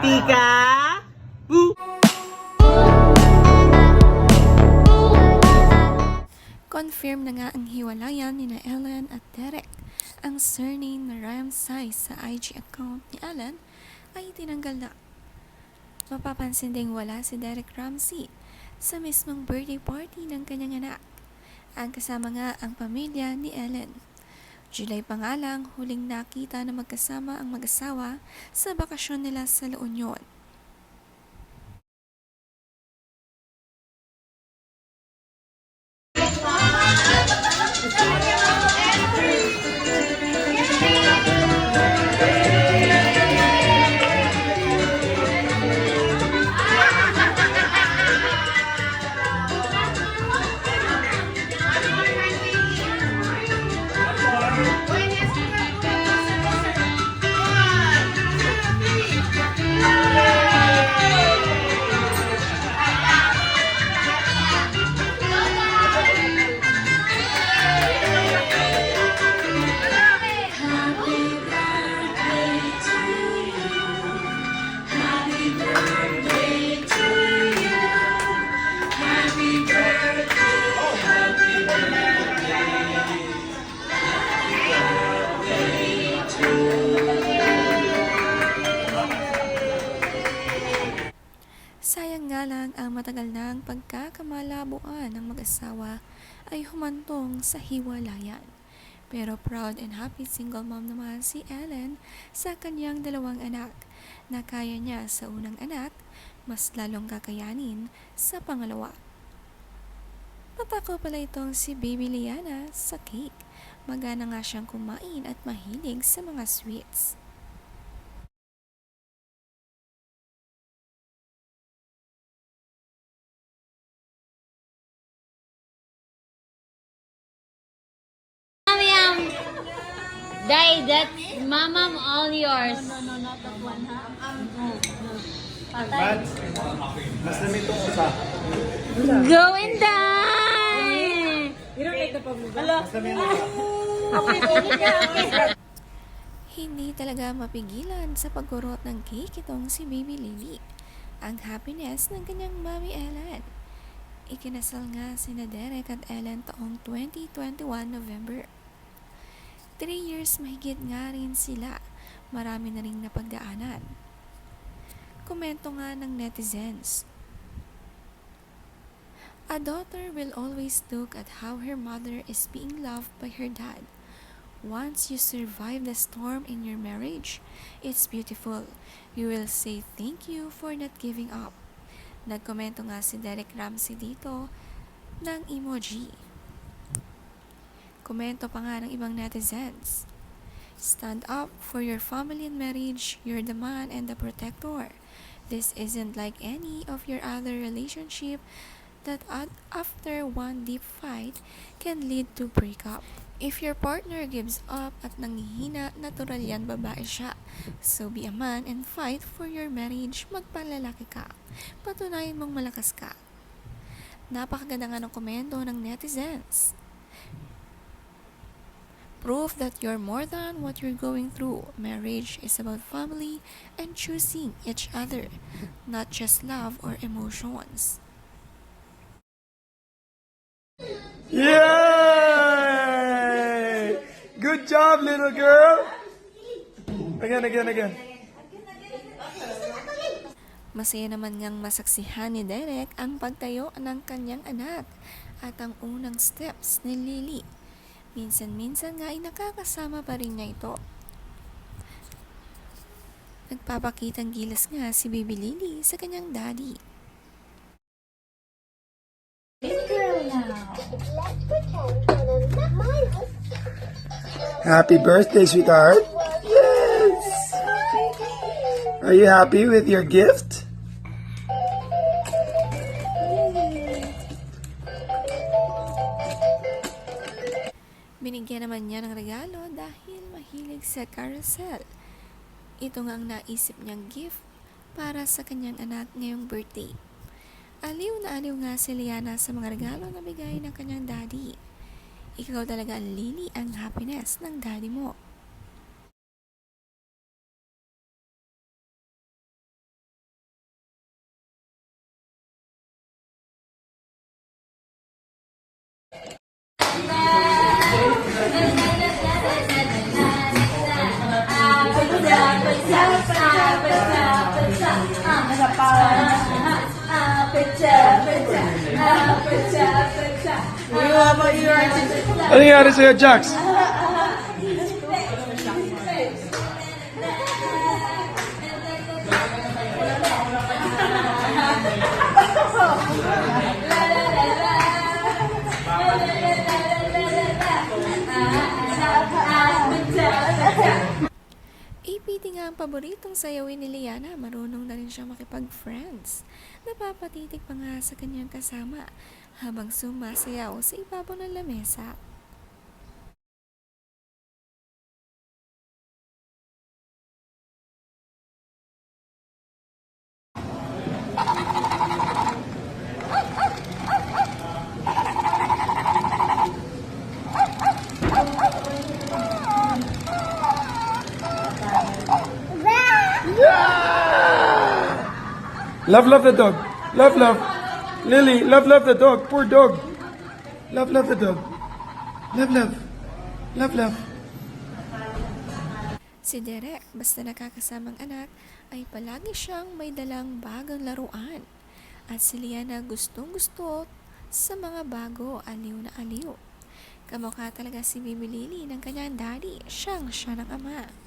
Pika! Boo! Confirm na nga ang hiwalayan ni Ellen at Derek. Ang surname na Ramsay sa IG account ni Ellen ay tinanggal na. Mapapansin ding wala si Derek Ramsey sa mismong birthday party ng kanyang anak. Ang kasama nga ang pamilya ni Ellen. July pa nga lang huling nakita na magkasama ang mag-asawa sa bakasyon nila sa La Union. Sayang nga lang ang matagal ng pagkakamalabuan ng mag-asawa ay humantong sa hiwalayan. Pero proud and happy single mom naman si Ellen sa kanyang dalawang anak na kaya niya sa unang anak, mas lalong kakayanin sa pangalawa. Patako pala itong si Baby Liana sa cake. Magana nga siyang kumain at mahilig sa mga sweets. Day, that's mama, all yours. Mads, mas namin itong usa. Go and die! Mas namin Hindi talaga mapigilan sa pagkurot ng cake itong si Baby Lily. Ang happiness ng kanyang mami Ellen. Ikinasal nga sina Derek at Ellen taong 2021 November. 3 years mahigit nga rin sila. Marami na ring napagdaanan. Komento nga ng netizens. A daughter will always look at how her mother is being loved by her dad. Once you survive the storm in your marriage, it's beautiful. You will say thank you for not giving up. Nagkomento nga si Derek Ramsey dito ng emoji. Komento pa nga ng ibang netizens. Stand up for your family and marriage. You're the man and the protector. This isn't like any of your other relationship that after one deep fight can lead to breakup. If your partner gives up at nanghihina, natural yan, babae siya. So be a man and fight for your marriage. Magpalalaki ka. Patunayan mong malakas ka. Napakaganda nga ng komento ng netizens. Proof that you're more than what you're going through. Marriage is about family and choosing each other, not just love or emotions. Yay! Good job, little girl! Again. Masaya naman ngang masaksihan ni Derek ang pagtayo ng kanyang anak at ang unang steps ni Lily. Minsan-minsan nga ay nakakasama pa rin niya ito. Nagpapakitang gilas nga si Baby Lily sa kanyang daddy. Happy birthday, sweetheart! Yes! Are you happy with your gift? Binigyan naman niya ng regalo dahil mahilig sa carousel. Ito nga ang naisip niyang gift para sa kanyang anak ngayong birthday. Aliw na aliw nga si Liana sa mga regalo na bigay ng kanyang daddy. Ikaw talaga ang Lily, ang happiness ng daddy mo. Ano nangyari sa'yo, Jax? APT nga ang paboritong sayawin ni Liana, marunong na rin siya makipag-friends. Napapatitig pa nga sa kanyang kasama habang sumasayaw sa ibabaw ng lamesa. Love the dog. Love. Lily, love the dog. Poor dog. Love the dog. Love. Si Derek, basta nakakasamang anak, ay palagi siyang may dalang bagong laruan. At si Liana gustong-gusto sa mga bago, aliw na aliw. Kamukha talaga si Bibi Lily ng kanyang daddy, siya ng ama.